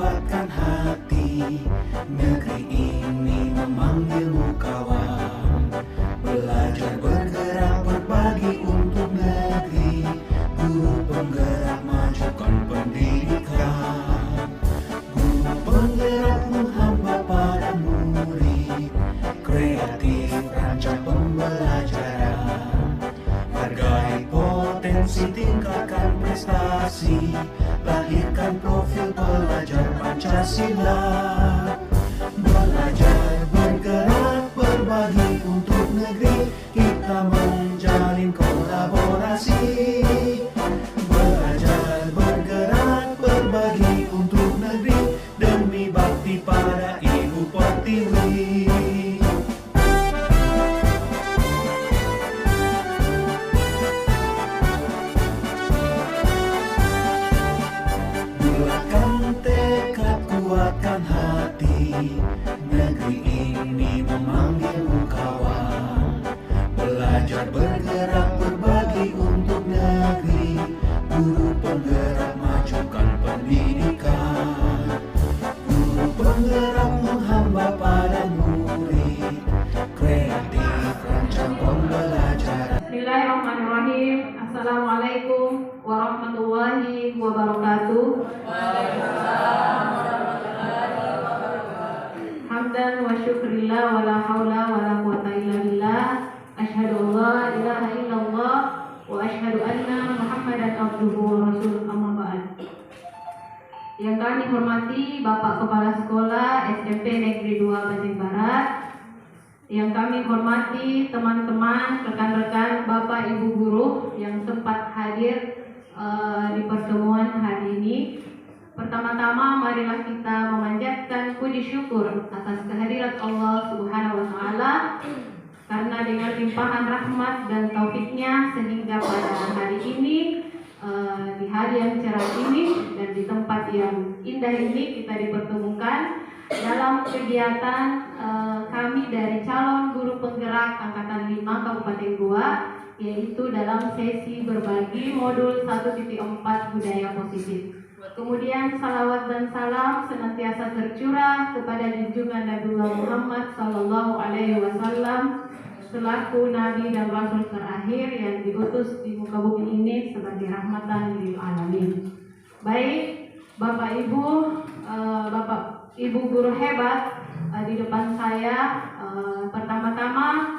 kuatkan hati. Negeri ini memanggilmu kawan. Belajar bergerak berbagi untuk negeri. Guru penggerak majukan pendidikan. Guru penggerak menghamba pada murid. Kreatif rancang pembelajaran. Hargai potensi, tingkatkan prestasi. Lahirkan profil pelajar Pancasila. Belajar bergerak berbagi untuk negeri. Kita menjalin kolaborasi. Belajar bergerak berbagi untuk negeri. Demi bakti pada Ibu Pertiwi. Bulatkan tekad, kuatkan hati. Negeri ini memanggilmu kawan. Belajar bergerak berbagi untuk negeri. Guru penggerak majukan pendidikan. Guru penggerak menghamba pada murid. Kreatif rancang pembelajaran. Bismillahirrahmanirrahim. Assalamualaikum warahmatullahi wabarakatuh. Hamdan wa syukrillah wa la hawla wa la quwata illa billah. Asyhadu an la ilaha illallah wa asyhadu anna Muhammadan abduhu wa rasuluh, amma ba'd. Yang kami hormati Bapak Kepala Sekolah SMP Negeri 2 Banjar Barat, yang kami hormati teman-teman, rekan-rekan, Bapak Ibu guru yang sempat hadir di pertemuan hari ini. Pertama-tama marilah kita memanjatkan puji syukur atas kehadirat Allah Subhanahu wa taala, karena dengan limpahan rahmat dan taufiknya sehingga pada hari ini, di hari yang cerah ini dan di tempat yang indah ini kita dipertemukan dalam kegiatan kami dari calon guru penggerak angkatan 5 Kabupaten Goa, yaitu dalam sesi berbagi modul 1.4 budaya positif. Kemudian salawat dan salam senantiasa tercurah kepada junjungan Nabiullah Muhammad Sallallahu Alaihi Wasallam selaku Nabi dan Rasul terakhir yang diutus di muka bumi ini sebagai rahmatan lil alamin. Baik, Bapak Ibu, Bapak Ibu guru hebat di depan saya, pertama-tama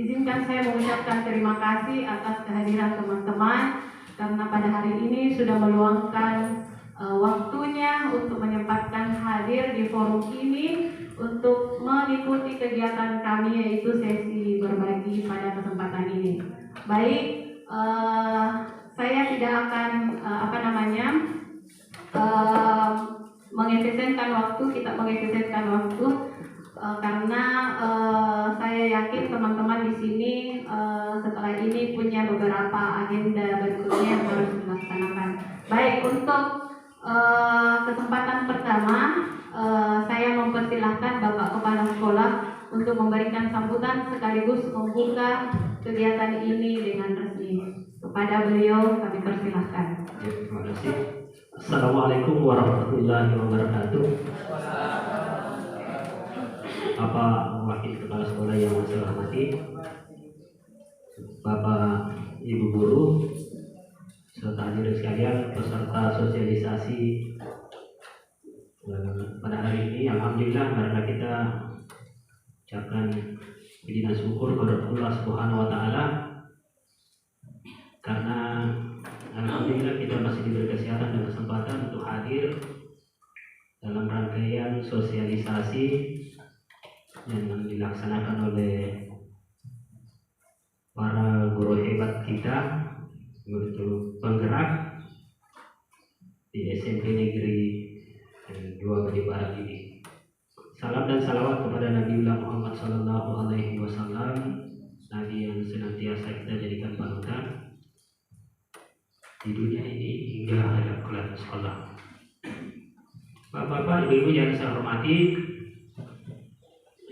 izinkan saya mengucapkan terima kasih atas kehadiran teman-teman, karena pada hari ini sudah meluangkan waktunya untuk menyempatkan hadir di forum ini untuk mengikuti kegiatan kami, yaitu sesi berbagi pada kesempatan ini. Baik, saya tidak akan mengefisienkan waktu, karena saya yakin teman-teman di sini setelah ini punya beberapa agenda berikutnya yang harus dilaksanakan. Baik, untuk kesempatan pertama saya mempersilahkan Bapak Kepala Sekolah untuk memberikan sambutan sekaligus membuka kegiatan ini dengan resmi. Kepada beliau kami persilahkan. Terima kasih. Assalamualaikum warahmatullahi wabarakatuh. Bapak Wakil Kepala Sekolah yang saya hormati, Bapak Ibu guru, serta hadirin sekalian, peserta sosialisasi pada hari ini. Alhamdulillah, karena kita ucapkan puji dan syukur kepada Allah Subhanahu wa taala, karena alhamdulillah kita masih diberi kesehatan dan kesempatan untuk hadir dalam rangkaian sosialisasi yang dilaksanakan oleh para guru hebat kita, guru penggerak di SMP Negeri 2 Banjar Barat ini. Salam dan salawat kepada Nabiullah Muhammad Sallallahu Alaihi Wasallam, Nabi yang senantiasa kita jadikan panutan di dunia ini hingga akhirat kelak sekolah. Bapak-bapak, ibu-ibu yang saya hormati,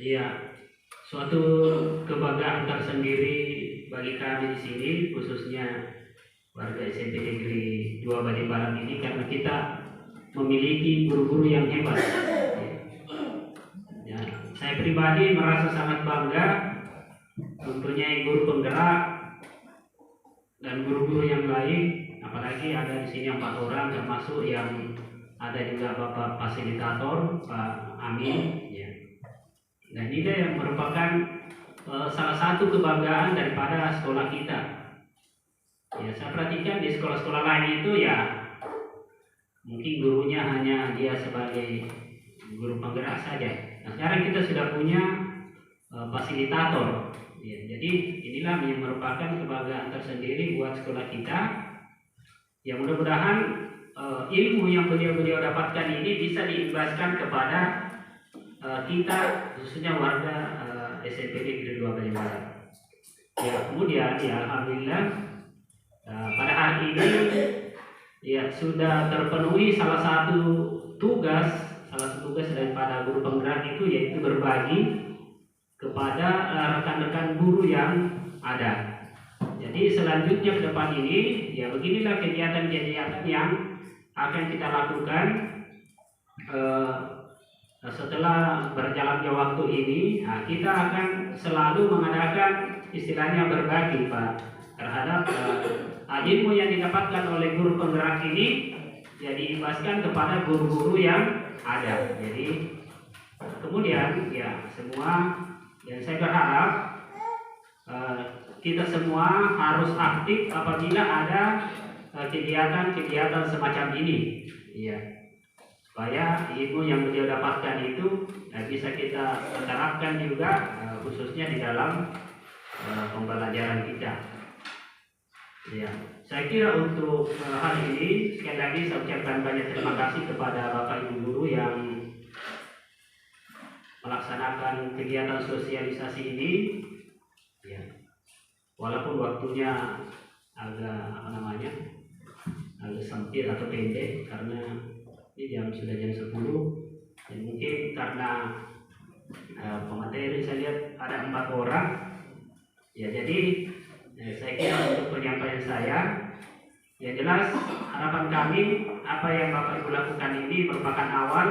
ya, suatu kebanggaan tersendiri bagi kami di sini, khususnya warga SMP Negeri 2 Banjar Barat ini, karena kita memiliki guru-guru yang hebat. Ya, saya pribadi merasa sangat bangga mempunyai guru penggerak dan guru-guru yang lain, apalagi ada di sini 4 orang, termasuk yang ada juga Bapak Fasilitator Pak Amin. Ya. Dan ini yang merupakan salah satu kebanggaan daripada sekolah kita. Ya, saya perhatikan di sekolah-sekolah lain itu ya mungkin gurunya hanya dia sebagai guru penggerak saja. Nah, sekarang kita sudah punya fasilitator. Ya, jadi inilah yang merupakan kebanggaan tersendiri buat sekolah kita. Ya, mudah-mudahan ilmu yang beliau dapatkan ini bisa diimbaskan kepada kita, khususnya warga SMP Negeri 2 Banjar Barat. Ya, kemudian ya alhamdulillah pada hari ini ya sudah terpenuhi salah satu tugas daripada guru penggerak itu, yaitu berbagi kepada rekan-rekan guru yang ada. Jadi selanjutnya ke depan ini ya beginilah kegiatan-kegiatan yang akan kita lakukan setelah berjalannya waktu ini. Nah, kita akan selalu mengadakan istilahnya berbagi Pak terhadap ilmu yang didapatkan oleh guru penggerak ini, ya diimbaskan kepada guru-guru yang ada. Jadi kemudian ya semua, yang saya berharap kita semua harus aktif apabila ada kegiatan-kegiatan semacam ini, ya, supaya ilmu yang beliau dapatkan itu bisa kita terapkan juga khususnya di dalam pembelajaran kita. Ya, saya kira untuk hal ini sekali lagi saya ucapkan banyak terima kasih kepada Bapak Ibu guru yang melaksanakan kegiatan sosialisasi ini. Ya, walaupun waktunya agak agak sempit atau pendek karena ini sudah jam 10, dan mungkin karena pemateri saya lihat ada 4 orang. Ya, jadi saya kira untuk penyampaian saya, yang jelas harapan kami apa yang Bapak Ibu lakukan ini merupakan awal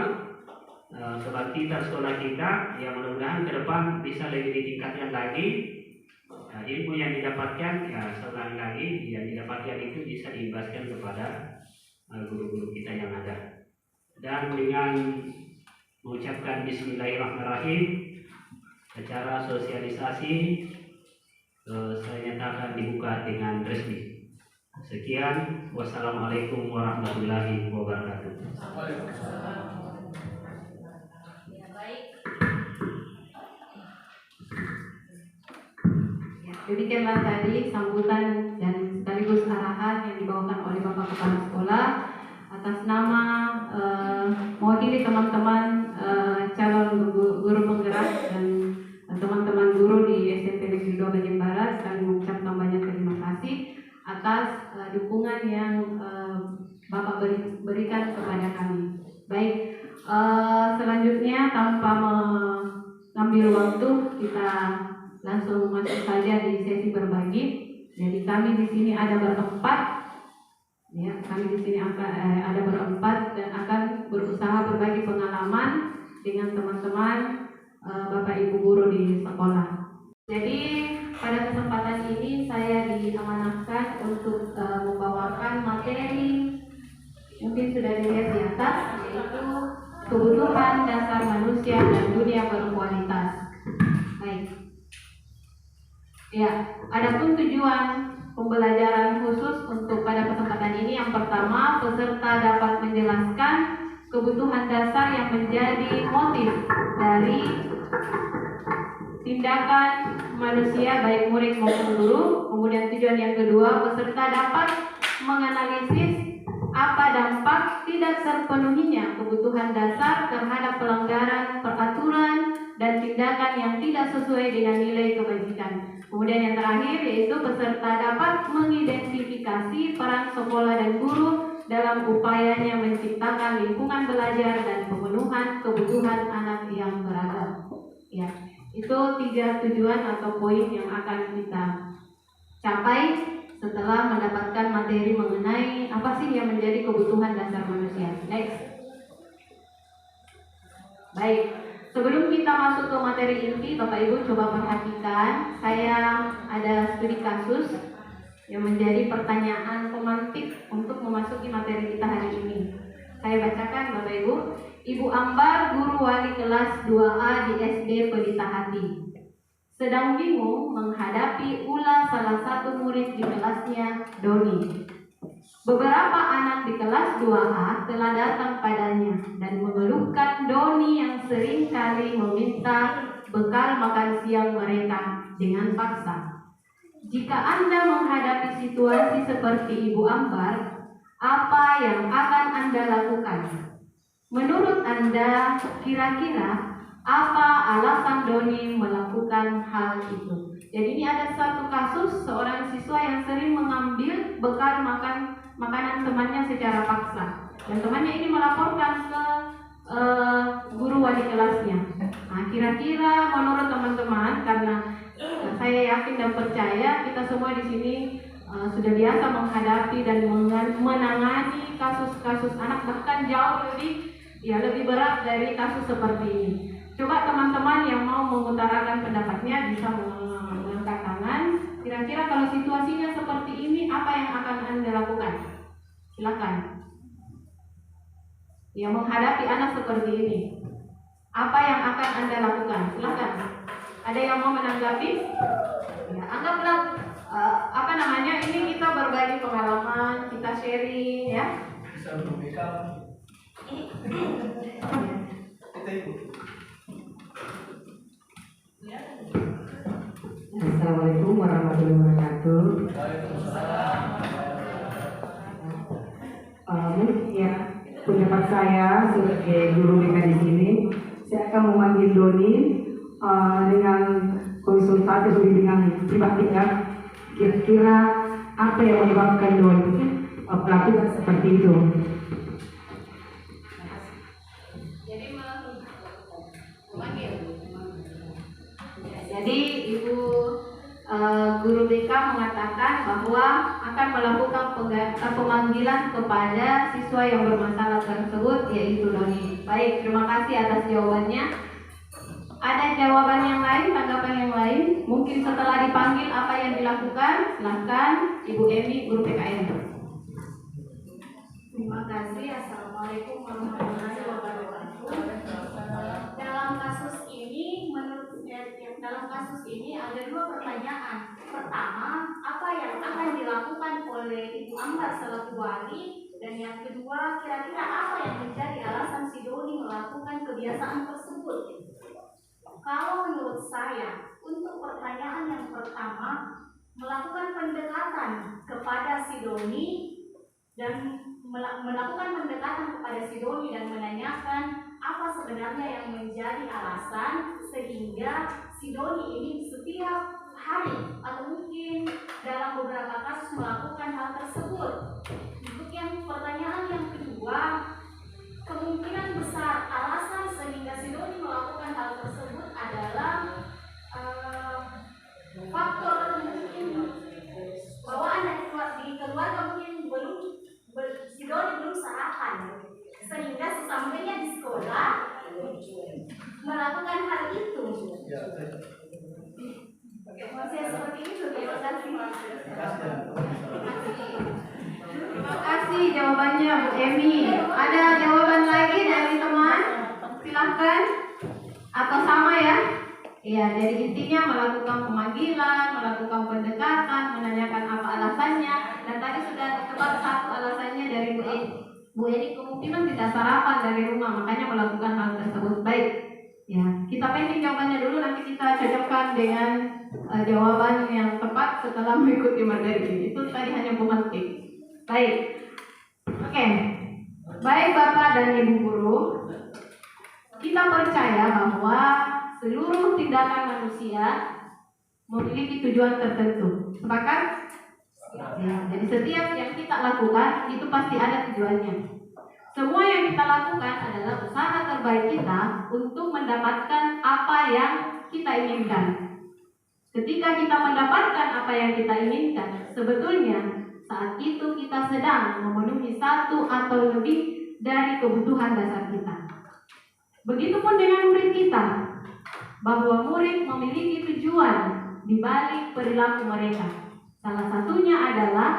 kebangkitan sekolah kita, yang mudah-mudahan ke depan bisa lebih ditingkatkan lagi. Ilmu yang didapatkan, ya sekali lagi yang didapatkan itu bisa diimbaskan kepada guru-guru kita yang ada. Dan dengan mengucapkan Bismillahirrahmanirrahim, acara sosialisasi saya nyatakan dibuka dengan resmi. Sekian, wassalamualaikum warahmatullahi wabarakatuh. Ya, baik. Ya, demikianlah tadi sambutan dan sekaligus arahan yang dibawakan oleh Bapak Kepala Sekolah atas nama mewakili teman-teman calon guru penggerak dan teman-teman guru di SMP Negeri 2 Banjar Barat. Kami mengucapkan banyak terima kasih atas dukungan yang Bapak berikan kepada kami. Baik, selanjutnya tanpa mengambil waktu, kita langsung masuk saja di sesi berbagi. Jadi kami di sini ada berempat. Ya, kami di sini ada berempat dan akan berusaha berbagi pengalaman dengan teman-teman Bapak Ibu guru di sekolah. Jadi pada kesempatan ini saya diamanahkan untuk membawakan materi, mungkin sudah dilihat di atas, yaitu kebutuhan dasar manusia dan dunia berkualitas. Baik. Ya, adapun tujuan pembelajaran khusus untuk pada kesempatan ini, yang pertama, peserta dapat menjelaskan kebutuhan dasar yang menjadi motif dari tindakan manusia baik murid maupun guru. Kemudian tujuan yang kedua, peserta dapat menganalisis apa dampak tidak terpenuhinya kebutuhan dasar terhadap pelanggaran peraturan dan tindakan yang tidak sesuai dengan nilai kebajikan. Kemudian yang terakhir yaitu peserta dapat mengidentifikasi peran sekolah dan guru dalam upayanya menciptakan lingkungan belajar dan pemenuhan kebutuhan anak yang beragam. Ya, itu 3 tujuan atau poin yang akan kita capai setelah mendapatkan materi mengenai apa sih yang menjadi kebutuhan dasar manusia. Next. Baik, sebelum kita masuk ke materi inti, Bapak Ibu coba perhatikan. Saya ada studi kasus yang menjadi pertanyaan pemantik untuk memasuki materi kita hari ini. Saya bacakan Bapak Ibu. Ibu Ambar, guru wali kelas 2A di SD Pelita Hati, sedang bingung menghadapi ulah salah satu murid di kelasnya, Doni. Beberapa anak di kelas 2A telah datang padanya dan mengeluhkan Doni yang sering kali meminta bekal makan siang mereka dengan paksa. Jika Anda menghadapi situasi seperti Ibu Ambar, apa yang akan Anda lakukan? Menurut Anda, kira-kira apa alasan Doni melakukan hal itu? Jadi ini ada satu kasus seorang siswa yang sering mengambil bekal makanan temannya secara paksa, dan temannya ini melaporkan ke guru wali kelasnya. Nah, kira-kira menurut teman-teman, karena saya yakin dan percaya kita semua di sini sudah biasa menghadapi dan menangani kasus-kasus anak, bahkan jauh lebih berat dari kasus seperti ini. Coba teman-teman yang mau mengutarakan pendapatnya bisa mengangkat tangan. Kira-kira kalau situasinya seperti ini, apa yang akan Anda lakukan? Silakan. Ya, menghadapi anak seperti ini, apa yang akan Anda lakukan? Silakan. Ada yang mau menanggapi? Ya, anggaplah ini kita berbagi pengalaman, kita sharing ya. Bisa berbekal. Kita ikut. Assalamualaikum warahmatullahi wabarakatuh. Mungkin ya, pendapat saya sebagai guru BK di sini, saya akan memanggil Doni dengan konsultasi dengan pribadi ya. Kira-kira apa yang menyebabkan Doni melakukan seperti itu? Jadi Ibu guru BK mengatakan bahwa akan melakukan pemanggilan kepada siswa yang bermasalah tersebut, yaitu Doni. Baik, terima kasih atas jawabannya. Ada jawaban yang lain, tanggapan yang lain? Mungkin setelah dipanggil apa yang dilakukan? Silahkan Ibu Emi, guru PKN. Terima kasih. Assalamualaikum warahmatullahi wabarakatuh. Dalam kasus ini ada dua pertanyaan. Pertama, apa yang akan dilakukan oleh Ibu Ambar selaku wali? Dan yang kedua, kira-kira apa yang menjadi alasan si Doni melakukan kebiasaan tersebut? Kalau menurut saya, untuk pertanyaan yang pertama, melakukan pendekatan kepada si Doni dan menanyakan apa sebenarnya yang menjadi alasan sehingga si Doni ini setiap hari atau mungkin dalam beberapa kasus melakukan hal tersebut. Untuk yang pertanyaan yang kedua, kemungkinan besar alasan sehingga si Doni melakukan hal tersebut adalah faktor mungkin bawaan di keluarga mungkin si Doni belum sarapan, sehingga sesampainya di sekolah melakukan hal itu. Masih seperti itu. Terima kasih. Terima kasih jawabannya Bu Emi. Ada jawaban lagi dari teman? Silahkan. Atau sama ya? Iya, jadi intinya melakukan pemanggilan, melakukan pendekatan, menanyakan apa alasannya. Dan tadi sudah ditebak satu alasannya dari Bu Eni. Bu Eni kemungkinan tidak sarapan dari rumah, makanya melakukan hal tersebut. Baik, ya kita pending jawabannya dulu, nanti kita cocokkan dengan jawaban yang tepat setelah mengikuti materi ini. Itu tadi hanya pemantik. Baik, oke. Baik Bapak dan Ibu guru, kita percaya bahwa seluruh tindakan manusia memiliki tujuan tertentu. Sepakat? Ya, jadi setiap yang kita lakukan itu pasti ada tujuannya. Semua yang kita lakukan adalah usaha terbaik kita untuk mendapatkan apa yang kita inginkan. Ketika kita mendapatkan apa yang kita inginkan, sebetulnya saat itu kita sedang memenuhi satu atau lebih dari kebutuhan dasar kita. Begitupun dengan murid kita, bahwa murid memiliki tujuan di balik perilaku mereka. Salah satunya adalah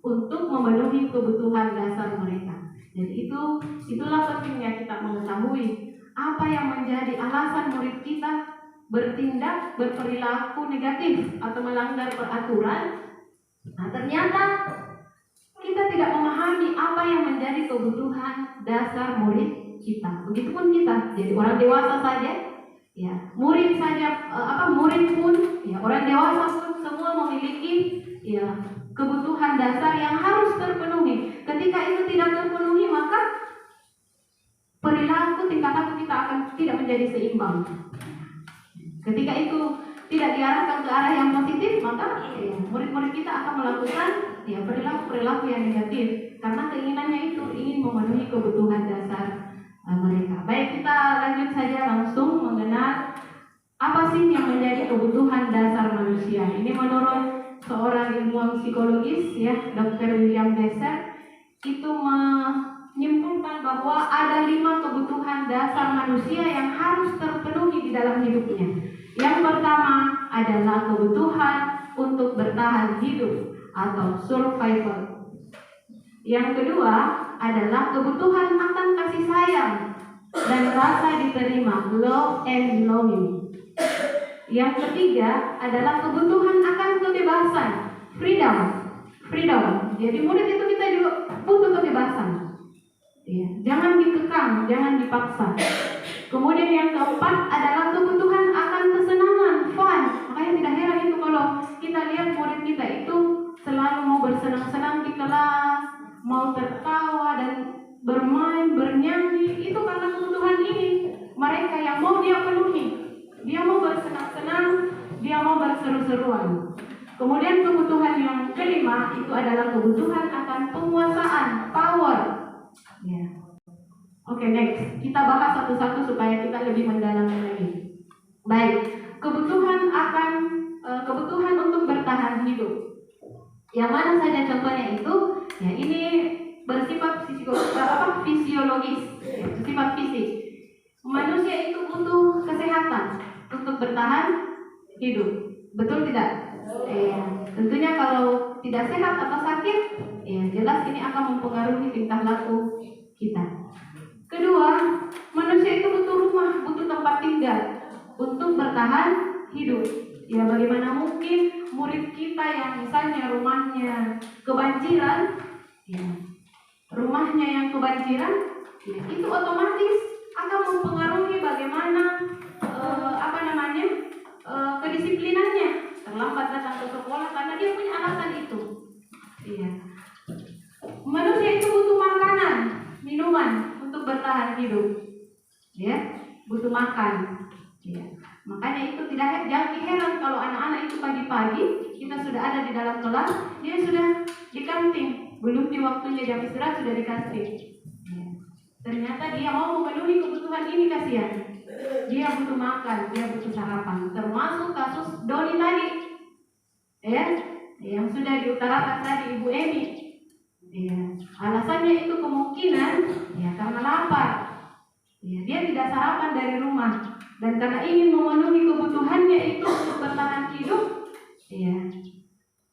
untuk memenuhi kebutuhan dasar mereka. Jadi itulah pentingnya kita mengetahui apa yang menjadi alasan murid kita bertindak, berperilaku negatif atau melanggar peraturan. Nah, ternyata kita tidak memahami apa yang menjadi kebutuhan dasar murid kita. Begitupun kita, jadi orang dewasa saja, ya, murid saja, murid pun, ya, orang dewasa pun semua memiliki, ya, kebutuhan dasar yang harus terpenuhi. Ketika itu tidak terpenuhi, maka perilaku tingkah laku kita akan tidak menjadi seimbang. Ketika itu tidak diarahkan ke arah yang positif, maka murid-murid kita akan melakukan perilaku-perilaku yang negatif karena keinginannya itu ingin memenuhi kebutuhan dasar mereka. Baik, kita lanjut saja langsung mengenal apa sih yang menjadi kebutuhan dasar manusia. Ini menurut seorang ilmuwan psikologis, ya, Dr. William Besser, itu menyimpulkan bahwa ada 5 kebutuhan dasar manusia yang harus terpenuhi di dalam hidupnya. Yang pertama adalah kebutuhan untuk bertahan hidup atau survival. Yang kedua adalah kebutuhan akan kasih sayang dan rasa diterima, love and belonging. Yang ketiga adalah kebutuhan akan kebebasan, freedom. Jadi murid itu kita juga butuh kebebasan. Ya, jangan dikekang, jangan dipaksa. Kemudian yang keempat adalah kebutuhan akan kesenangan, fun. Makanya tidak heran itu kalau kita lihat murid kita itu selalu mau bersenang-senang di kelas, mau tertawa dan bermain, bernyanyi. Itu karena kebutuhan ini mereka yang mau dia penuhi. Dia mau bersenang-senang, dia mau berseru-seruan. Kemudian kebutuhan yang kelima itu adalah kebutuhan akan penguasaan, power. Ya. Oke, next. Kita bahas satu-satu supaya kita lebih mendalam lagi. Baik, kebutuhan untuk bertahan hidup. Yang mana saja contohnya itu? Ya, ini bersifat fisiologis, ya, bersifat fisik. Manusia itu butuh kesehatan untuk bertahan hidup. Betul tidak? Tentunya kalau tidak sehat atau sakit, ya jelas ini akan mempengaruhi tingkah laku kita. Kedua, manusia itu butuh rumah, butuh tempat tinggal untuk bertahan hidup. Ya, bagaimana mungkin murid kita yang misalnya rumahnya kebanjiran, ya, itu otomatis akan mempengaruhi bagaimana kedisiplinannya, terlambat datang ke sekolah karena dia punya alasan itu. Iya. Manusia itu butuh makanan, minuman untuk bertahan hidup, ya, butuh makan. Ya. Makanya itu jangan heran kalau anak-anak itu pagi-pagi kita sudah ada di dalam kelas, dia sudah di kantin, belum di waktunya jam istirahat sudah di kantin. Ya. Ternyata dia mau memenuhi kebutuhan ini, kasihan. Dia butuh makan, dia butuh sarapan. Termasuk kasus Doni tadi, ya, yang sudah diutarakan tadi Ibu Emi. Ya, alasannya itu kemungkinan ya karena lapar. Ya, dia tidak sarapan dari rumah dan karena ingin memenuhi kebutuhannya itu untuk bertahan hidup. Ya,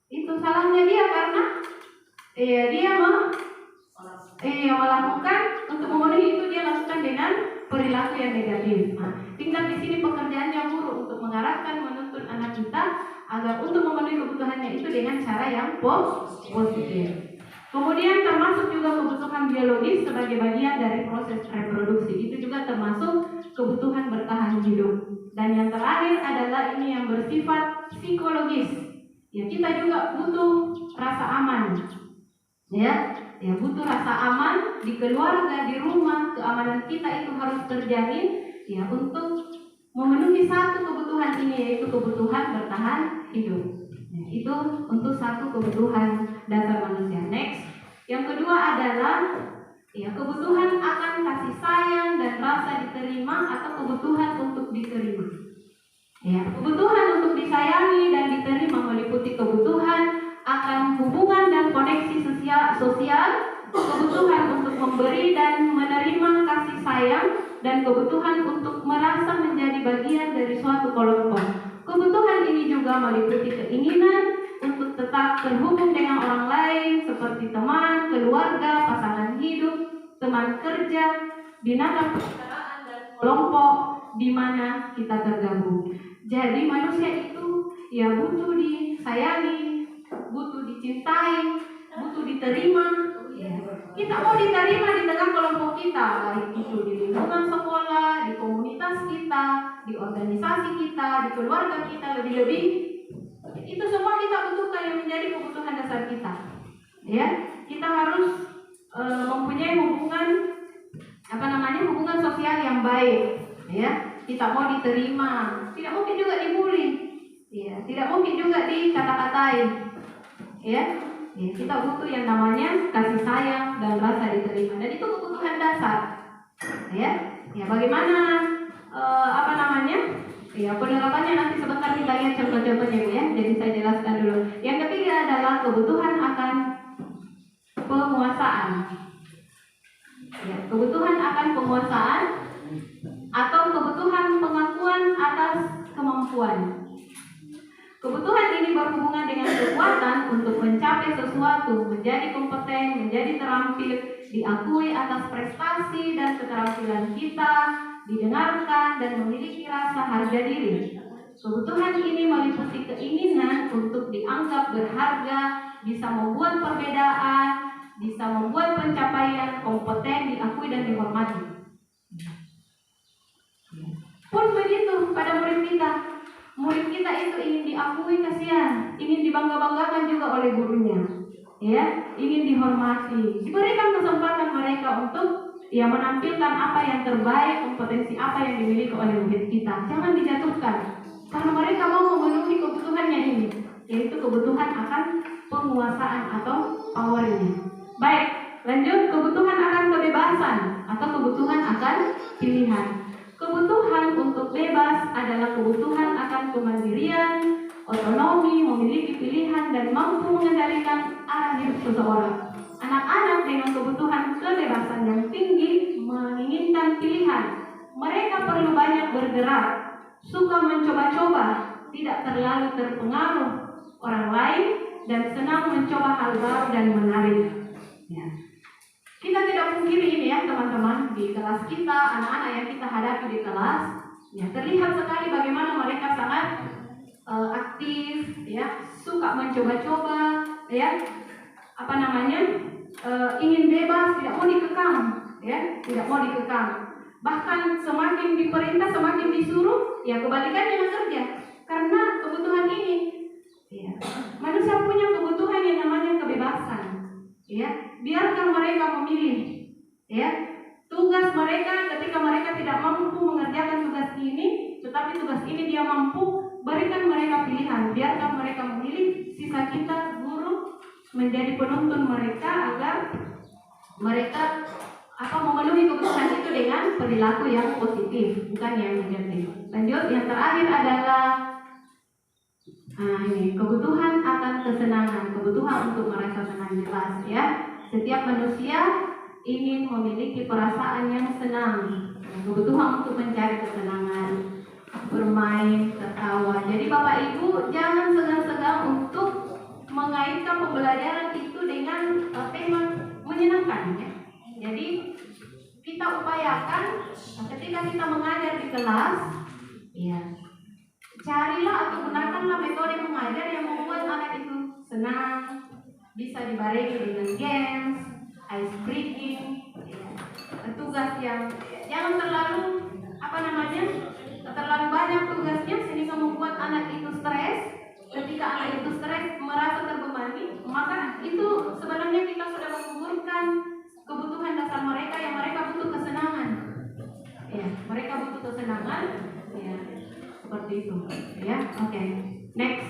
itu salahnya dia karena dia melakukan untuk memenuhi itu dia lakukan dengan perilaku yang negatif. Nah, tinggal di sini pekerjaannya guru untuk mengarahkan, menuntun anak kita agar untuk memenuhi kebutuhannya itu dengan cara yang positif. Kemudian termasuk juga kebutuhan biologis sebagai bagian dari proses reproduksi. Itu juga termasuk kebutuhan bertahan hidup. Dan yang terakhir adalah ini yang bersifat psikologis. Ya, kita juga butuh rasa aman. Ya, butuh rasa aman di keluarga, di rumah. Keamanan kita itu harus terjamin ya untuk memenuhi satu kebutuhan ini, yaitu kebutuhan bertahan hidup. Ya, itu untuk satu kebutuhan dasar manusia. Next, yang kedua adalah ya kebutuhan akan kasih sayang dan rasa diterima atau kebutuhan untuk diterima. Ya, kebutuhan untuk disayangi dan diterima meliputi kebutuhan akan hubungan dan koneksi sosial, kebutuhan untuk memberi dan menerima kasih sayang dan kebutuhan untuk merasa menjadi bagian dari suatu kelompok. Kebutuhan ini juga meliputi keinginan untuk tetap terhubung dengan orang lain seperti teman, keluarga, pasangan hidup, teman kerja, binatang peliharaan, dan kelompok di mana kita tergabung. Jadi manusia itu ya butuh disayangi, butuh dicintai, butuh diterima. Kita mau diterima di tengah kelompok kita, baik itu di lingkungan sekolah, di komunitas kita, di organisasi kita, di keluarga kita, lebih-lebih itu semua kita butuhkan yang menjadi kebutuhan dasar kita. Ya, kita harus mempunyai hubungan hubungan sosial yang baik. Ya, kita mau diterima, tidak mungkin juga dibully. Ya, tidak mungkin juga dikata-katain. Ya, kita butuh yang namanya kasih sayang dan rasa diterima, dan itu kebutuhan dasar. Ya, bagaimana penerapannya nanti sebentar kita lihat contoh-contohnya Bu ya. Jadi saya jelaskan dulu. Yang ketiga adalah kebutuhan akan penguasaan. Ya, kebutuhan akan penguasaan atau kebutuhan pengakuan atas kemampuan. Kebutuhan ini berhubungan dengan kekuatan untuk mencapai sesuatu, menjadi kompeten, menjadi terampil, diakui atas prestasi dan keterampilan kita, didengarkan, dan memiliki rasa harga diri. Kebutuhan ini meliputi keinginan untuk dianggap berharga, bisa membuat perbedaan, bisa membuat pencapaian kompeten, diakui dan dihormati. Pun begitu pada murid kita. Murid kita itu ingin diakui, kasihan, ingin dibangga-banggakan juga oleh gurunya, ya, ingin dihormati, diberikan kesempatan mereka untuk menampilkan apa yang terbaik, kompetensi apa yang dimiliki oleh murid kita. Jangan dijatuhkan, karena mereka mau memenuhi kebutuhannya ini, yaitu kebutuhan akan penguasaan atau powernya. Baik, lanjut, kebutuhan akan kebebasan atau kebutuhan akan pilihan. Kebutuhan untuk bebas adalah kebutuhan akan kemandirian, otonomi, memiliki pilihan, dan mampu mengendalikan arah hidup seseorang. Anak-anak dengan kebutuhan kebebasan yang tinggi menginginkan pilihan. Mereka perlu banyak bergerak, suka mencoba-coba, tidak terlalu terpengaruh orang lain, dan senang mencoba hal baru dan menarik. Ya. Kita tidak pungkiri ini ya teman-teman, di kelas kita, anak-anak yang kita hadapi di kelas, ya terlihat sekali bagaimana mereka sangat aktif, ya, suka mencoba-coba, ya, ingin bebas, tidak mau dikekang, ya, tidak mau dikekang. Bahkan semakin diperintah, semakin disuruh, ya kebalikannya bekerja, karena kebutuhan ini. Ya. Manusia punya kebutuhan yang namanya kebebasan. Ya, biarkan mereka memilih. Ya, tugas mereka ketika mereka tidak mampu mengerjakan tugas ini, tetapi tugas ini dia mampu, berikan mereka pilihan, biarkan mereka memilih. Sisa kita guru menjadi penuntun mereka agar mereka memenuhi kebutuhan itu dengan perilaku yang positif, bukan yang negatif. Lanjut, yang terakhir adalah kebutuhan akan kesenangan, kebutuhan untuk merasa senang, jelas ya. Setiap manusia ingin memiliki perasaan yang senang, kebutuhan untuk mencari kesenangan, bermain, tertawa. Jadi Bapak Ibu jangan segan-segan untuk mengaitkan pembelajaran itu dengan tema menyenangkan ya. Jadi kita upayakan ketika kita mengajar di kelas, ya, carilah atau gunakanlah metode mengajar yang membuat anak itu senang, bisa dibarengi dengan games, ice breaking, ya. Tugas yang jangan terlalu terlalu banyak tugasnya sehingga membuat anak itu stres. Ketika anak itu stres, merasa terbebani, maka itu sebenarnya kita sudah menggugurkan kebutuhan dasar mereka yang mereka butuh kesenangan. Ya, mereka butuh kesenangan, ya. Seperti itu, ya. Oke. Next.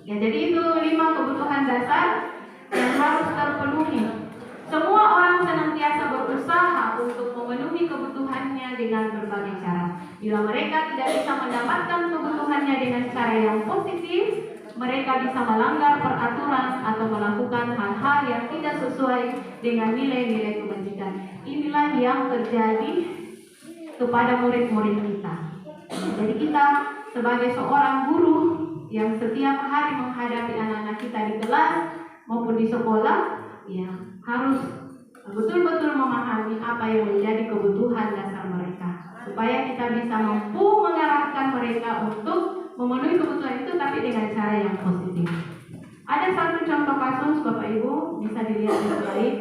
Ya, jadi itu 5 kebutuhan dasar yang harus terpenuhi. Semua orang senantiasa berusaha untuk memenuhi kebutuhannya dengan berbagai cara. Bila mereka tidak bisa mendapatkan kebutuhannya dengan cara yang positif, mereka bisa melanggar peraturan atau melakukan hal-hal yang tidak sesuai dengan nilai-nilai kebajikan. Inilah yang terjadi kepada murid-murid kita. Jadi kita sebagai seorang guru yang setiap hari menghadapi anak-anak kita di kelas maupun di sekolah, ya harus betul-betul memahami apa yang menjadi kebutuhan dasar mereka, supaya kita bisa mampu mengarahkan mereka untuk memenuhi kebutuhan itu, tapi dengan cara yang positif. Ada satu contoh kasus, Bapak Ibu, bisa dilihat di slide.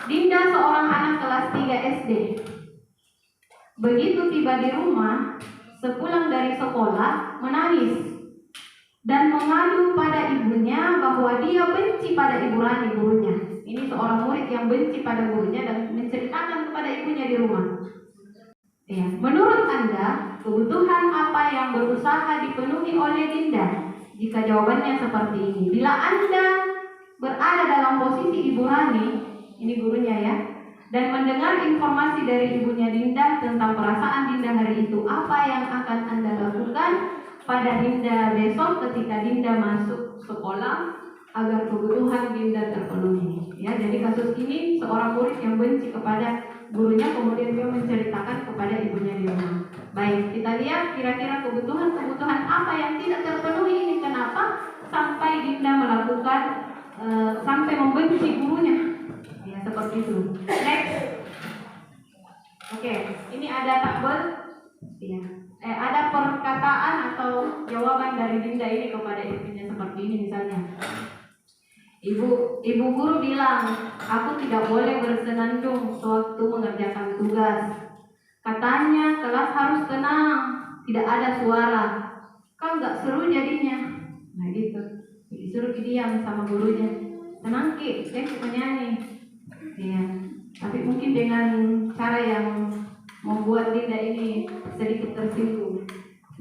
Dinda, seorang anak kelas 3 SD. Begitu tiba di rumah, sepulang dari sekolah, menangis dan mengadu pada ibunya bahwa dia benci pada Ibu Rani, gurunya. Ini seorang murid yang benci pada gurunya dan menceritakan kepada ibunya di rumah. Ya, menurut Anda, kebutuhan apa yang berusaha dipenuhi oleh Dinda? Jika jawabannya seperti ini, bila Anda berada dalam posisi Ibu Rani, ini gurunya ya, dan mendengar informasi dari ibunya Dinda tentang perasaan Dinda hari itu, apa yang akan Anda lakukan pada Dinda besok ketika Dinda masuk sekolah agar kebutuhan Dinda terpenuhi? Ya, jadi kasus ini seorang murid yang benci kepada gurunya, kemudian dia menceritakan kepada ibunya di rumah. Baik, kita lihat kira-kira kebutuhan apa yang tidak terpenuhi ini, kenapa sampai Dinda melakukan sampai membenci gurunya. Ya, seperti itu. Next. Oke, ini ada tabel. Ya. Ada perkataan atau jawaban dari Dinda ini kepada ibunya seperti ini misalnya. Ibu guru bilang, aku tidak boleh bersenandung sewaktu mengerjakan tugas. Katanya kelas harus tenang, tidak ada suara. Kan nggak seru jadinya. Nah gitu. Disuruh diam sama gurunya. Tenang Ki, saya suka nyanyi. Ya. Tapi mungkin dengan cara yang membuat Dinda ini sedikit tersinggung.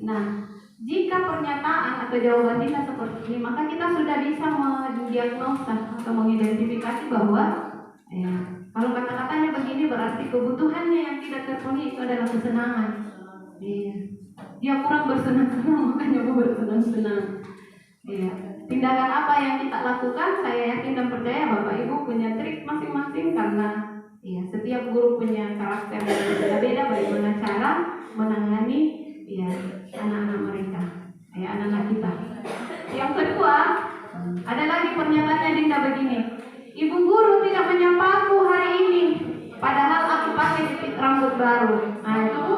Nah, jika pernyataan atau jawaban Dinda seperti ini, maka kita sudah bisa mendiagnosa atau mengidentifikasi bahwa ya, kalau kata-katanya begini berarti kebutuhannya yang tidak terpenuhi itu adalah kesenangan. Iya. Dia kurang bersenang-senang, makanya mau bersenang-senang. Iya. Tindakan apa yang kita lakukan, saya yakin dan percaya Bapak Ibu punya trik masing-masing, karena ya, setiap guru punya karakter yang berbeda-beda bagaimana cara menangani ya anak-anak mereka, ya anak-anak kita. Yang kedua, ada lagi pernyataannya Dinda begini. Ibu guru tidak menyapa aku hari ini, padahal aku pakai jepit rambut baru. Nah itu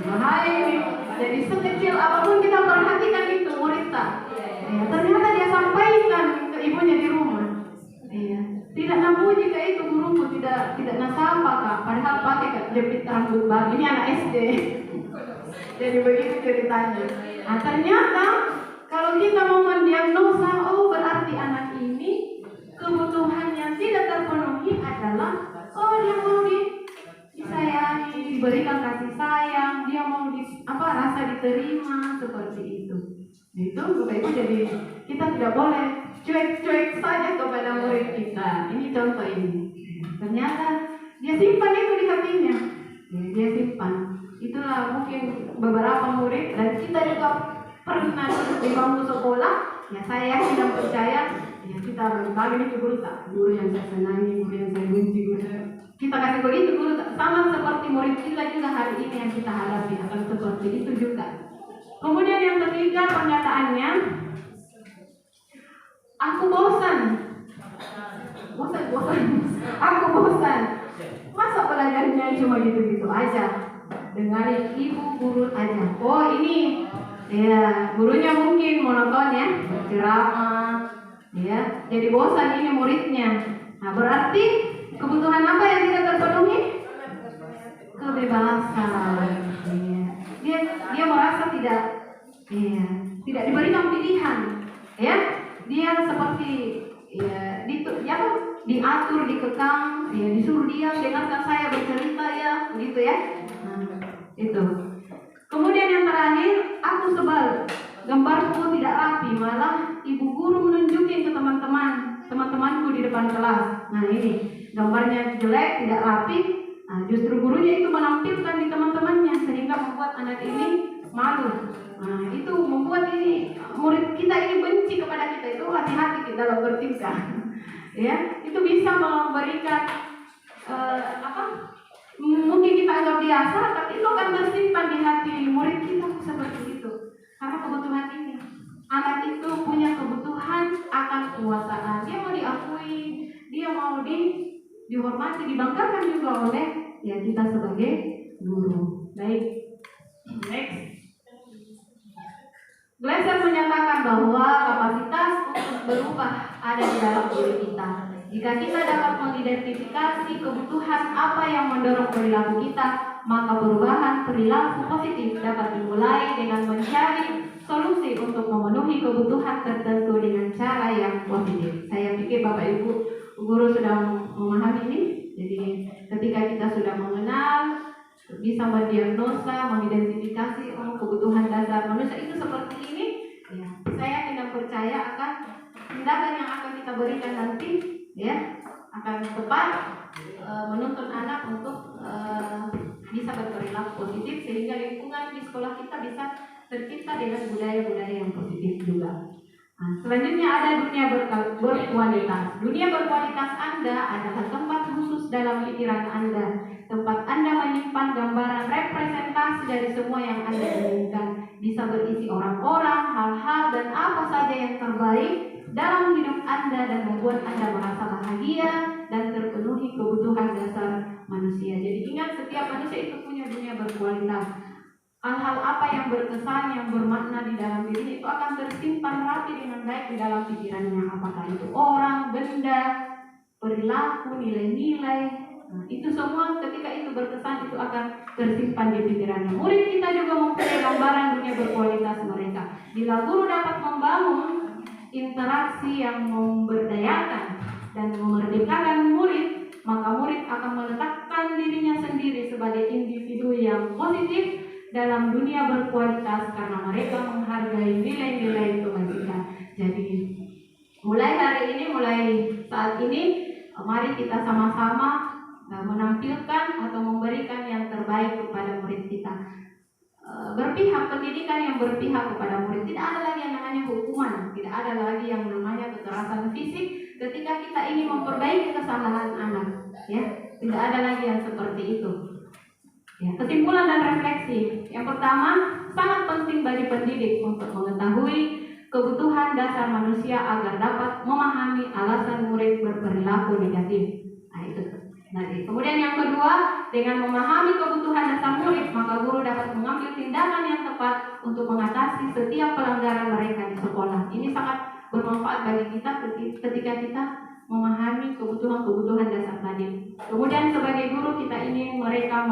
bahaya ini. Jadi sekecil apapun kita perhatikan itu murid tak. Ya, ternyata dia sampaikan ke ibunya di rumah. Ya. Tidak namun jika itu guruku tidak nasapa Kak, padahal pakai jepit rambut baru. Ini anak SD. Jadi begitu ceritanya. Nah ternyata kalau kita mau mendiagnosa, oh berarti anak ini kebutuhan yang tidak terpenuhi adalah dia mau disayangi, diberikan kasih sayang, dia mau rasa diterima seperti itu. Itu Bapak Ibu, jadi kita tidak boleh cuek-cuek saja kepada murid kita. Ini contoh ini. Ternyata dia simpan itu di hatinya. Dia simpan. Itulah mungkin beberapa murid, dan kita juga pernah di bangku sekolah. Ya saya yakin dan percaya, ya kita berkali ini guru tak, guru yang saya senangi, guru yang saya benci, guru kita kasih begitu guru tak. Sama seperti murid kita juga hari ini yang kita hadapi akan seperti itu juga. Kemudian yang ketiga pernyataannya, aku bosan. Aku bosan. Masa belajarnya cuma gitu-gitu aja? Dengarin ibu guru aja. Oh ini, ya gurunya mungkin monoton ya, ceramah, ya. Jadi bosan ini muridnya. Nah berarti kebutuhan apa yang tidak terpenuhi? Kebebasan. Ya. Dia merasa tidak diberikan pilihan. Ya, dia seperti diatur, dikekang, ya disuruh diam, dengarkan saya bercerita ya, begitu ya. Nah, itu. Kemudian yang terakhir, aku sebal, gambarku tidak rapi, malah ibu guru menunjukin ke teman-temanku di depan kelas. Nah ini, gambarnya jelek, tidak rapi. Nah, justru gurunya itu menampilkan di teman-temannya sehingga membuat anak ini malu. Nah, itu membuat ini murid kita ini benci kepada kita. Itu hati-hati kita dalam bertingkah. Ya, itu bisa memberikan mungkin kita agak biasa, tapi itu akan tersimpan di hati murid kita seperti itu. Karena kebutuhan ini, anak itu punya kebutuhan akan kekuasaan. Dia mau diakui, dia mau dihormati, dibanggakan juga oleh ya kita sebagai guru. Baik, next. Glaser menyatakan bahwa kapasitas untuk berubah ada di dalam diri kita. Jika kita dapat mengidentifikasi kebutuhan apa yang mendorong perilaku kita, maka perubahan perilaku positif dapat dimulai dengan mencari solusi untuk memenuhi kebutuhan tertentu dengan cara yang positif. Saya pikir Bapak Ibu guru sudah memahami ini. Jadi ketika kita sudah mengenal, bisa mendiagnosa, mengidentifikasi kebutuhan dasar manusia itu seperti ini, ya, saya tidak percaya akan tindakan yang akan kita berikan nanti, ya, akan tepat menuntun anak untuk bisa berperilaku positif sehingga lingkungan di sekolah kita bisa tercipta dengan budaya-budaya yang positif juga. Nah, selanjutnya ada dunia berkualitas. Dunia berkualitas Anda adalah tempat khusus dalam pikiran Anda, tempat Anda menyimpan gambaran representasi dari semua yang Anda inginkan. Bisa berisi orang-orang, hal-hal, dan apa saja yang terbaik dalam hidup Anda dan membuat Anda merasa bahagia dan terpenuhi kebutuhan dasar manusia. Jadi ingat, setiap manusia itu punya dunia berkualitas. Hal-hal apa yang berkesan, yang bermakna di dalam diri itu akan tersimpan rapi dengan baik di dalam pikirannya. Apakah itu orang, benda, perilaku, nilai-nilai. Nah, itu semua ketika itu berkesan itu akan tersimpan di pikirannya. Murid kita juga mempunyai gambaran dunia berkualitas mereka. Bila guru dapat membangun interaksi yang memberdayakan dan memerdekakan murid, maka murid akan meletakkan dirinya sendiri sebagai individu yang positif dalam dunia berkualitas karena mereka menghargai nilai-nilai kebajikan. Jadi mulai hari ini, mulai saat ini, mari kita sama-sama menampilkan atau memberikan yang terbaik kepada murid kita. Berpihak, pendidikan yang berpihak kepada murid. Tidak ada lagi yang namanya hukuman, tidak ada lagi yang namanya kekerasan fisik ketika kita ingin memperbaiki kesalahan anak, ya, tidak ada lagi yang seperti itu. Ya, kesimpulan dan refleksi. Yang pertama, sangat penting bagi pendidik untuk mengetahui kebutuhan dasar manusia agar dapat memahami alasan murid berperilaku negatif. Nah, itu. Kemudian yang kedua, dengan memahami kebutuhan dasar murid, maka guru dapat mengambil tindakan yang tepat untuk mengatasi setiap pelanggaran mereka di sekolah. Ini sangat bermanfaat bagi kita ketika kita memahami kebutuhan dasar tadi. Kemudian sebagai guru kita ingin mereka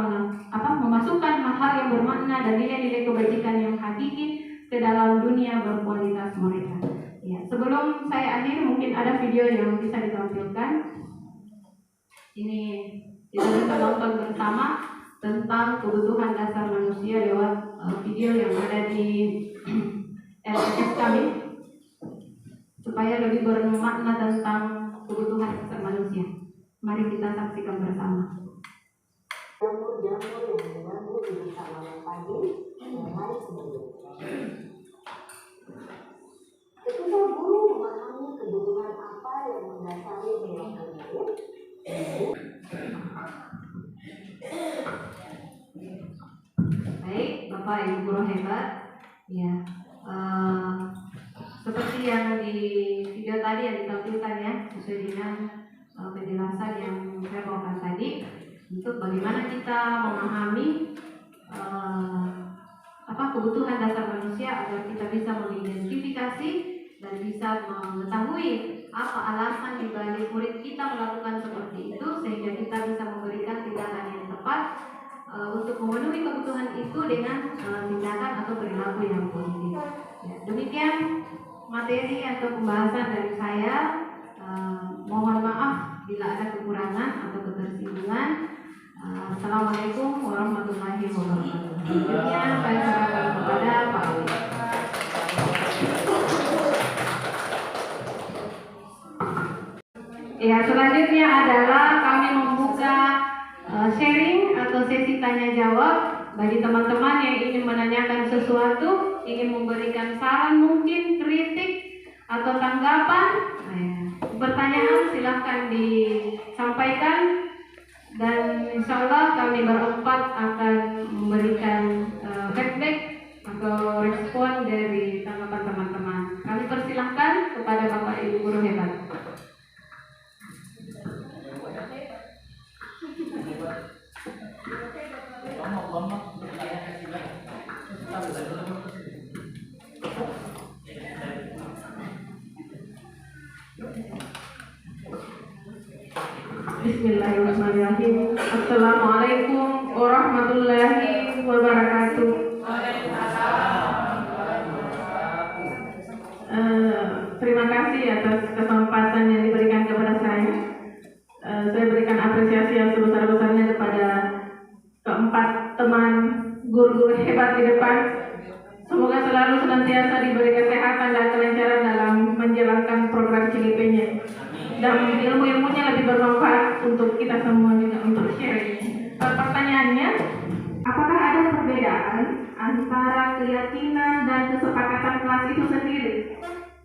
memasukkan hal-hal yang bermakna dan nilai-nilai kebajikan yang hakiki ke dalam dunia berkualitas mereka. Ya, sebelum saya akhir mungkin ada video yang bisa ditampilkan. Ini kita bisa nonton bersama tentang kebutuhan dasar manusia lewat video yang ada di LSS kami supaya lebih bermakna tentang kebutuhan dasar manusia. Mari kita saksikan bersama. Jamur-jamur yang mengganggu hidup tanaman padi mulai sembuh. Ketika guru memahami kebutuhan apa yang mendasari perilaku murid, baik, Bapak Ibu guru hebat, ya. Seperti yang di video tadi yang ditampilkan, ya, sesuai dengan penjelasan yang saya bawakan tadi, untuk bagaimana kita memahami kebutuhan dasar manusia agar kita bisa mengidentifikasi dan bisa mengetahui apa alasan dibalik murid kita melakukan seperti itu, sehingga kita bisa memberikan tindakan yang tepat untuk memenuhi kebutuhan itu dengan tindakan atau perilaku yang positif. Ya, demikian materi atau pembahasan dari saya. Mohon maaf bila ada kekurangan atau ketersinggungan. Assalamualaikum warahmatullahi wabarakatuh. Selanjutnya saya serahkan kepada Pak Ali. Ya, selanjutnya adalah kami membuka sharing atau sesi tanya jawab bagi teman-teman yang ingin menanyakan sesuatu, ingin memberikan saran, mungkin kritik atau tanggapan. Pertanyaan silahkan disampaikan Dan insya Allah kami berempat akan memberikan feedback atau respon dari tanggapan teman-teman. Kami persilahkan kepada Bapak Ibu guru hebat. Bismillahirrahmanirrahim. Assalamualaikum warahmatullahi wabarakatuh. Terima kasih atas kesempatan yang diberikan kepada saya. Saya berikan apresiasi yang sebesar-besarnya kepada keempat teman guru-guru hebat di depan. Semoga selalu senantiasa diberi kesehatan dan kelancaran dalam menjalankan program CLP-nya. Dan ilmu-ilmunya lebih bermanfaat untuk kita semua juga untuk sharing. Pertanyaannya, apakah ada perbedaan antara keyakinan dan kesepakatan kelas itu sendiri?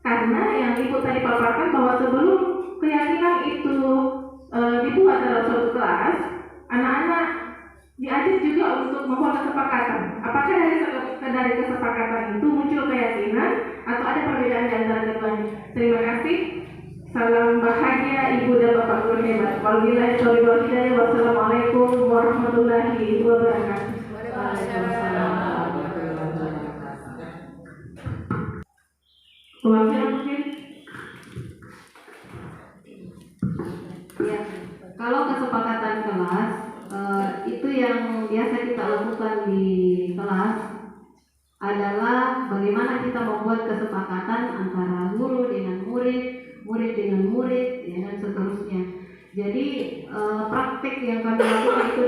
Karena yang Ibu tadi paparkan bahwa sebelum keyakinan itu dibuat dalam suatu kelas, anak-anak diajak juga untuk membuat kesepakatan. Apakah dari kesepakatan itu muncul keyakinan atau ada perbedaan di antara keduanya? Terima kasih. Salam bahagia Ibu dan Bapak guru hebat. Wabillahi taufiq wal hidayah. Wassalamualaikum warahmatullahi wabarakatuh. Ya, kalau kesepakatan kelas itu yang biasa kita lakukan di kelas adalah bagaimana kita membuat kesepakatan antara guru dengan murid, murid dengan murid, ya, dan seterusnya. Jadi praktek yang kami lakukan itu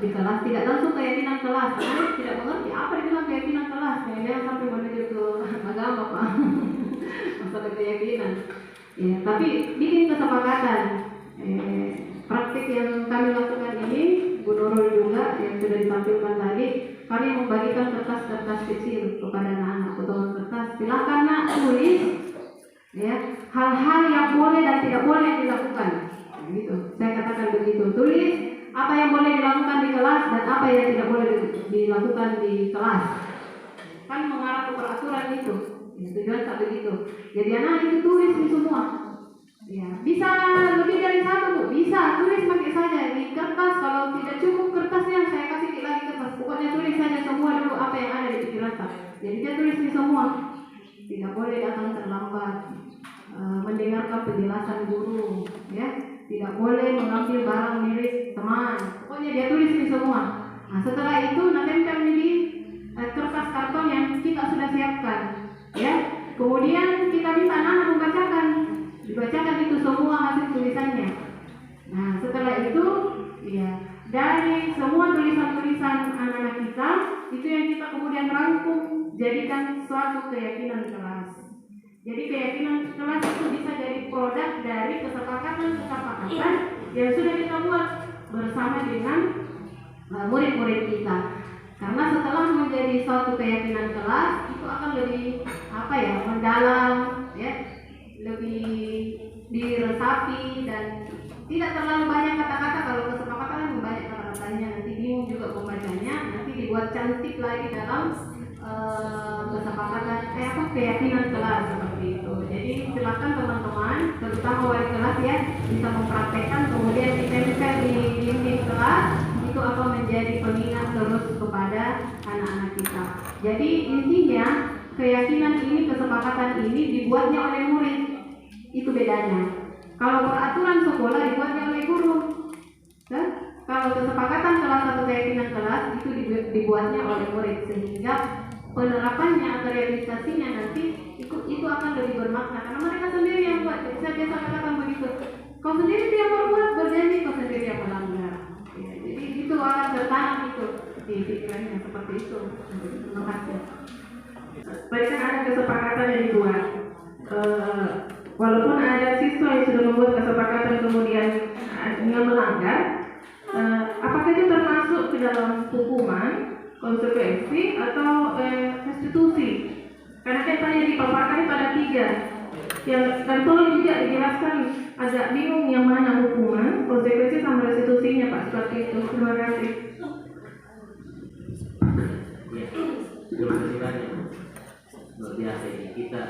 di kelas tidak langsung keyakinan kelas. Karena tidak mengerti apa dibilang keyakinan kelas. Dia sampai menuju ke agama Pak, masalah keyakinan. Ya, tapi bikin kesepakatan. Praktek yang kami lakukan ini, Bu Nurul juga yang sudah ditampilkan tadi, kami membagikan kertas-kertas kecil kepada anak-anak, potongan kertas. Silakan nak tulis, ya, hal-hal yang boleh dan tidak boleh dilakukan. Gitu. Saya katakan begitu. Tulis apa yang boleh dilakukan di kelas dan apa yang tidak boleh dilakukan di kelas. Kan mengarah ke peraturan itu. Ya, tujuan tak begitu. Jadi anak itu tulis di semua. Ya, bisa lebih dari satu Bu, bisa tulis pakai saja di kertas. Kalau tidak cukup kertasnya saya kasih lagi kertas. Pokoknya tulis saja semua dulu apa yang ada di pikiran saya. Jadi dia tulis di semua. Tidak boleh datang terlambat, mendengarkan penjelasan guru, ya. Tidak boleh mengambil barang milik teman. Pokoknya dia tulis di semua. Nah, setelah itu nanti di kertas karton yang kita sudah siapkan, ya. Kemudian kita minta anak membacakan. Dibacakan itu semua hasil tulisannya. Nah, setelah itu, ya, dari semua tulisan-tulisan anak-anak kita, itu yang kita kemudian rangkum, jadikan suatu keyakinan kelas. Jadi keyakinan kelas itu bisa jadi produk dari kesepakatan yang sudah kita buat bersama dengan murid-murid kita. Karena setelah menjadi suatu keyakinan kelas, itu akan lebih mendalam, ya. Lebih diresapi dan tidak terlalu banyak kata-kata. Kalau kesepakatan banyak kata-katanya, nanti bingung juga pembacanya, nanti dibuat cantik lagi dalam kesepakatan keyakinan kelas seperti itu. Jadi silakan teman-teman, terutama wali kelas ya, bisa mempraktekkan kemudian ditempel di dinding kelas. Itu akan menjadi pengingat terus kepada anak-anak kita. Jadi intinya keyakinan ini, kesepakatan ini dibuatnya oleh murid. Itu bedanya. Kalau peraturan sekolah dibuatnya oleh guru. Dan kalau kesepakatan kelas atau keyakinan kelas itu dibuatnya oleh murid, sehingga penerapannya atau realisasinya nanti itu akan lebih bermakna karena mereka sendiri yang buat. Jadi saya biasa katakan begitu. Kau sendiri yang berbuat, berjanji kau sendiri yang melanggar. Ya, jadi itu akan tertanam itu di pikirannya seperti itu. Terima kasih. Mereka ada kesepakatan yang dibuat. Walaupun ada siswa yang sudah membuat kesepakatan kemudian dengan melanggar, apakah itu termasuk ke dalam hukuman, konsekuensi atau restitusi? Karena kan tadi dipaparkan pada 3, Ya, dan tolong juga dijelaskan, agak bingung yang mana hukuman, konsekuensi sama restitusinya Pak, seperti itu. Terima kasih. Ya, terima kasih banyak. Luar biasa ini kita.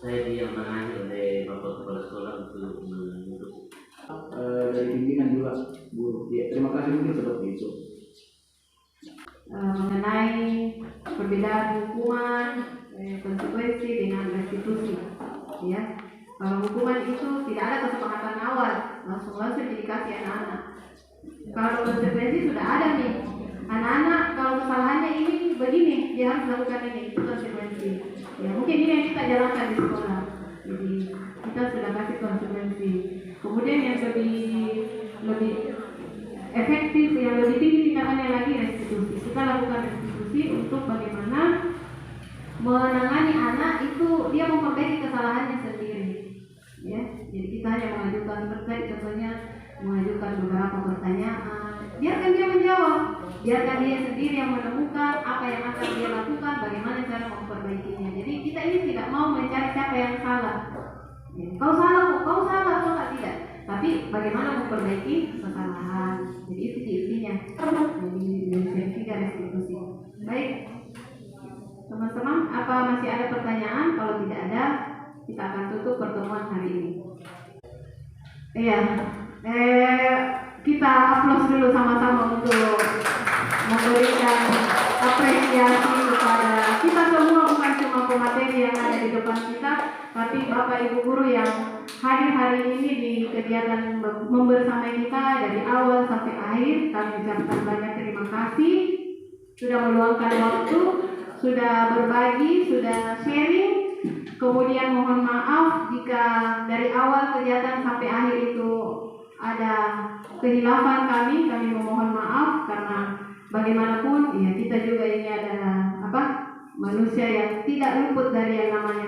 Saya diamanai oleh Bapak Kepala Sekolah untuk menuntut dari pimpinan juga guru. Ya, terima kasih mungkin seperti itu. Mengenai perbedaan hukuman, konsekuensi dengan restitusi, ya. Kalau hukuman itu tidak ada kesepakatan awal, langsung dikasih anak-anak. Kalau konsekuensi sudah ada nih, anak-anak kalau kesalahannya ini begini, dia harus lakukan ini, itu konsekuensi. Ya mungkin ini yang kita jalankan di sekolah. Jadi kita sudah kasih konsekuensi. Kemudian yang lebih efektif, yang lebih tinggi tingkatannya lagi restitusi. Kita lakukan restitusi untuk bagaimana menangani anak itu dia memperbaiki kesalahannya sendiri. Ya, jadi kita hanya mengajukan terkait contohnya mengajukan beberapa pertanyaan. Biarkan dia menjawab, biarkan dia sendiri yang menemukan apa yang akan dia lakukan, bagaimana cara memperbaikinya. Jadi kita ini tidak mau mencari siapa yang salah. Ya, kau salah, kau tidak. Tapi bagaimana memperbaiki kesalahan. Jadi itu intinya. Jadi dari tiga restitusi. Baik, teman-teman, apa masih ada pertanyaan? Kalau tidak ada, kita akan tutup pertemuan hari ini. Iya, kita aplaus dulu sama-sama untuk memberikan apresiasi kepada kita semua, bukan cuma pemateri yang ada di depan kita, tapi Bapak Ibu guru yang hadir hari ini di kegiatan membersamai kita dari awal sampai akhir. Kami ucapkan banyak terima kasih sudah meluangkan waktu, sudah berbagi, sudah sharing. Kemudian mohon maaf jika dari awal kegiatan sampai akhir itu ada kehilafan kami memohon maaf karena bagaimanapun ya kita juga ini adalah manusia yang tidak luput dari yang namanya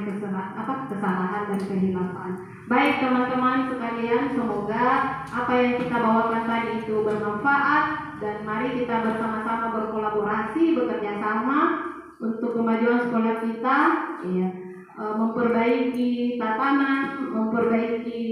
kesalahan dan kehilafan. Baik teman-teman sekalian, semoga apa yang kita bawakan tadi itu bermanfaat dan mari kita bersama-sama berkolaborasi, bekerja sama untuk kemajuan sekolah kita, ya, memperbaiki tatanan, memperbaiki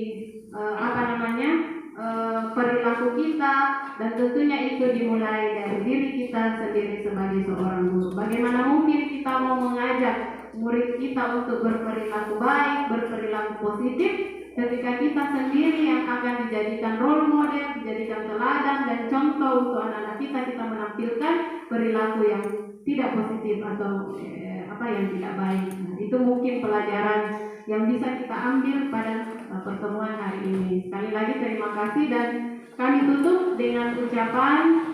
perilaku kita, dan tentunya itu dimulai dari diri kita sendiri sebagai seorang guru. Bagaimana mungkin kita mau mengajak murid kita untuk berperilaku baik, berperilaku positif, ketika kita sendiri yang akan dijadikan role model, dijadikan teladan dan contoh untuk anak-anak kita menampilkan perilaku yang tidak positif atau yang tidak baik. Nah, itu mungkin pelajaran yang bisa kita ambil pada pertemuan hari ini. Sekali lagi terima kasih dan kami tutup dengan ucapan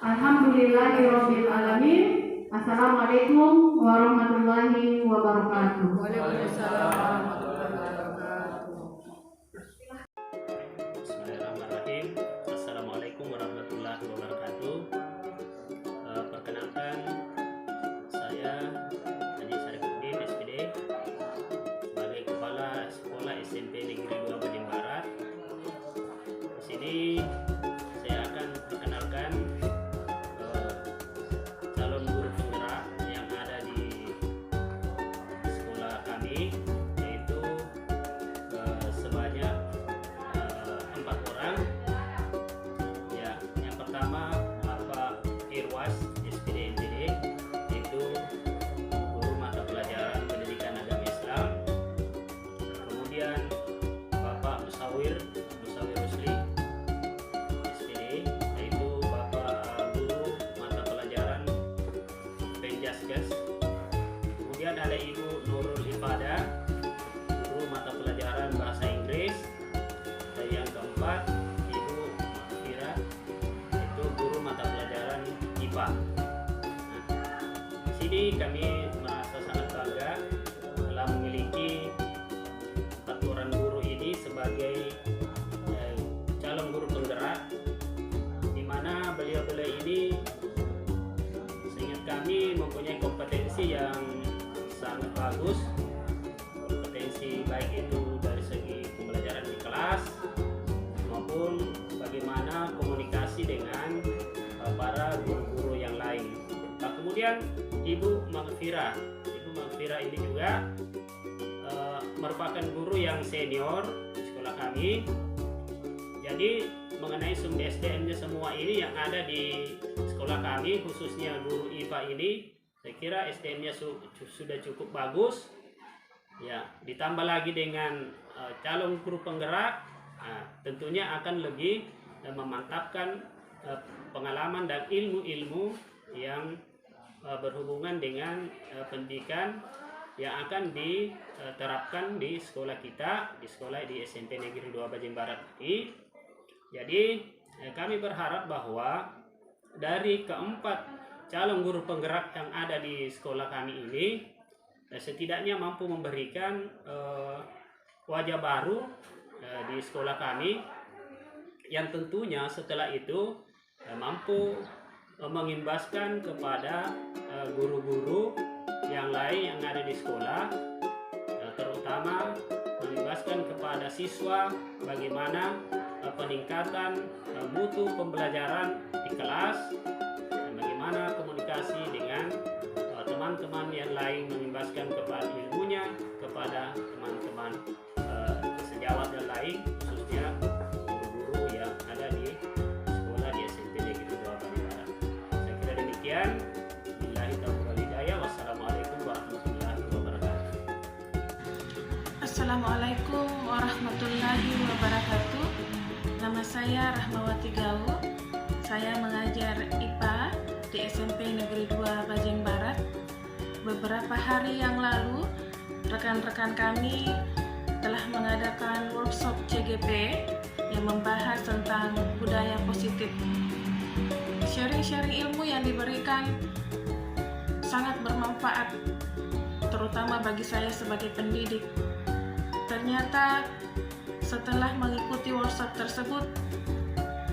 Alhamdulillahirabbil alamin. Assalamualaikum warahmatullahi wabarakatuh. Waalaikumsalam warahmatullahi wabarakatuh. Bismillahirrahmanirrahim. Assalamualaikum warahmatullahi wabarakatuh. Perkenalkan, saya Haji Sarifuddin SPD sebagai Kepala Sekolah SMP Negeri 2 Badung Barat. Di sini saya akan perkenalkan calon guru penggerak yang ada di sekolah kami, yaitu sebanyak 4 orang. Ya, yang pertama Bapak Irwas SPD NTD, yaitu guru mata pelajaran pendidikan agama Islam. Kemudian Bapak Musawir Rusli SPD, yaitu Bapak guru mata pelajaran Penjasgas. Kemudian ada Ibu Nurul Ifadah, guru mata pelajaran bahasa Inggris. Dan yang keempat Ibu Fira, itu guru mata pelajaran IPA. Nah, di sini kami merasa sangat bangga telah memiliki 4 orang guru ini sebagai calon guru penggerak, di mana beliau-beliau ini seingat kami mempunyai kompetensi yang sangat bagus, kompetensi baik itu dari segi pembelajaran di kelas maupun bagaimana komunikasi dengan para guru-guru yang lain. Nah, kemudian Ibu Magfira ini juga merupakan guru yang senior di sekolah kami. Jadi mengenai sumber SDM-nya semua ini yang ada di sekolah kami, khususnya guru IPA ini, saya kira SDM-nya sudah cukup bagus. Ya, ditambah lagi dengan calon guru penggerak, tentunya akan lebih memantapkan pengalaman dan ilmu-ilmu yang berhubungan dengan pendidikan yang akan diterapkan di sekolah kita, di SMP Negeri 2 Bajeng Barat ini. Jadi kami berharap bahwa dari keempat calon guru penggerak yang ada di sekolah kami ini, setidaknya mampu memberikan wajah baru di sekolah kami, yang tentunya setelah itu mampu mengimbaskan kepada guru-guru yang lain yang ada di sekolah, terutama mengimbaskan kepada siswa bagaimana peningkatan mutu pembelajaran di kelas, dan bagaimana komunikasi dengan teman-teman yang lain, mengimbaskan kepada ilmunya kepada teman-teman sejawat yang lain, khususnya guru-guru yang ada di sekolah di SMP Negeri 2 Bajeng Barat. Saya kira demikian. Billahi taufiq wal hidayah. Wassalamualaikum warahmatullahi wabarakatuh. Assalamualaikum warahmatullahi wabarakatuh. Nama saya Rahmawati Galuh. Saya mengajar IPA di SMP Negeri 2 Bajeng Barat. Beberapa hari yang lalu, rekan-rekan kami telah mengadakan workshop CGP yang membahas tentang budaya positif. Sharing-sharing ilmu yang diberikan sangat bermanfaat, terutama bagi saya sebagai pendidik. Ternyata setelah mengikuti workshop tersebut,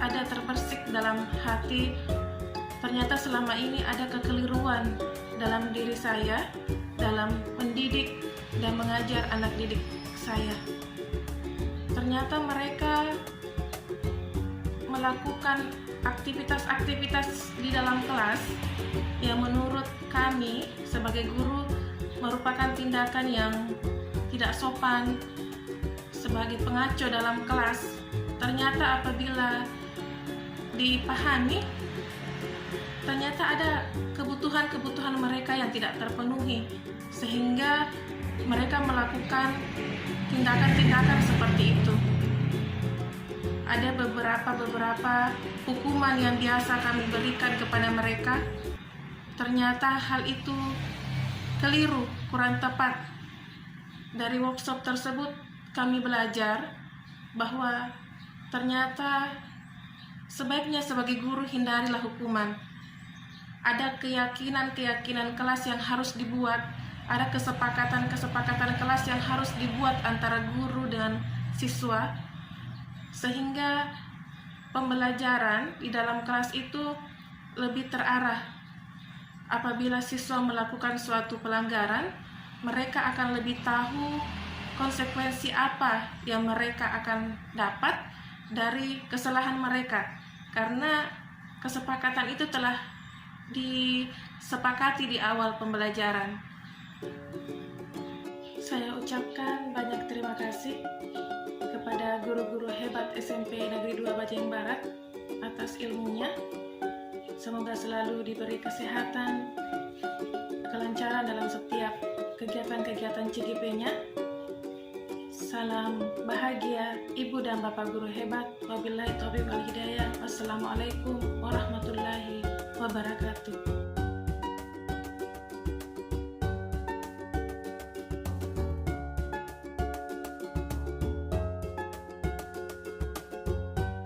ada terbersih dalam hati, ternyata selama ini ada kekeliruan dalam diri saya, dalam mendidik dan mengajar anak didik saya. Ternyata mereka melakukan aktivitas-aktivitas di dalam kelas yang menurut kami sebagai guru merupakan tindakan yang tidak sopan sebagai pengaco dalam kelas. Ternyata apabila dipahami, ternyata ada kebutuhan-kebutuhan mereka yang tidak terpenuhi, sehingga mereka melakukan tindakan-tindakan seperti itu. Ada beberapa hukuman yang biasa kami berikan kepada mereka. Ternyata hal itu keliru, kurang tepat. Dari workshop tersebut kami belajar bahwa ternyata sebaiknya sebagai guru hindarilah hukuman. Ada keyakinan-keyakinan kelas yang harus dibuat, ada kesepakatan-kesepakatan kelas yang harus dibuat antara guru dengan siswa, sehingga pembelajaran di dalam kelas itu lebih terarah. Apabila siswa melakukan suatu pelanggaran, mereka akan lebih tahu konsekuensi apa yang mereka akan dapat dari kesalahan mereka, karena kesepakatan itu telah disepakati di awal pembelajaran. Saya ucapkan banyak terima kasih kepada guru-guru hebat SMP Negeri 2 Bajeng Barat atas ilmunya. Semoga selalu diberi kesehatan, kelancaran dalam setiap kegiatan-kegiatan CGP-nya. Salam bahagia Ibu dan Bapak guru hebat. Wabillahi taufiq wal hidayah. Wassalamualaikum warahmatullahi wabarakatuh.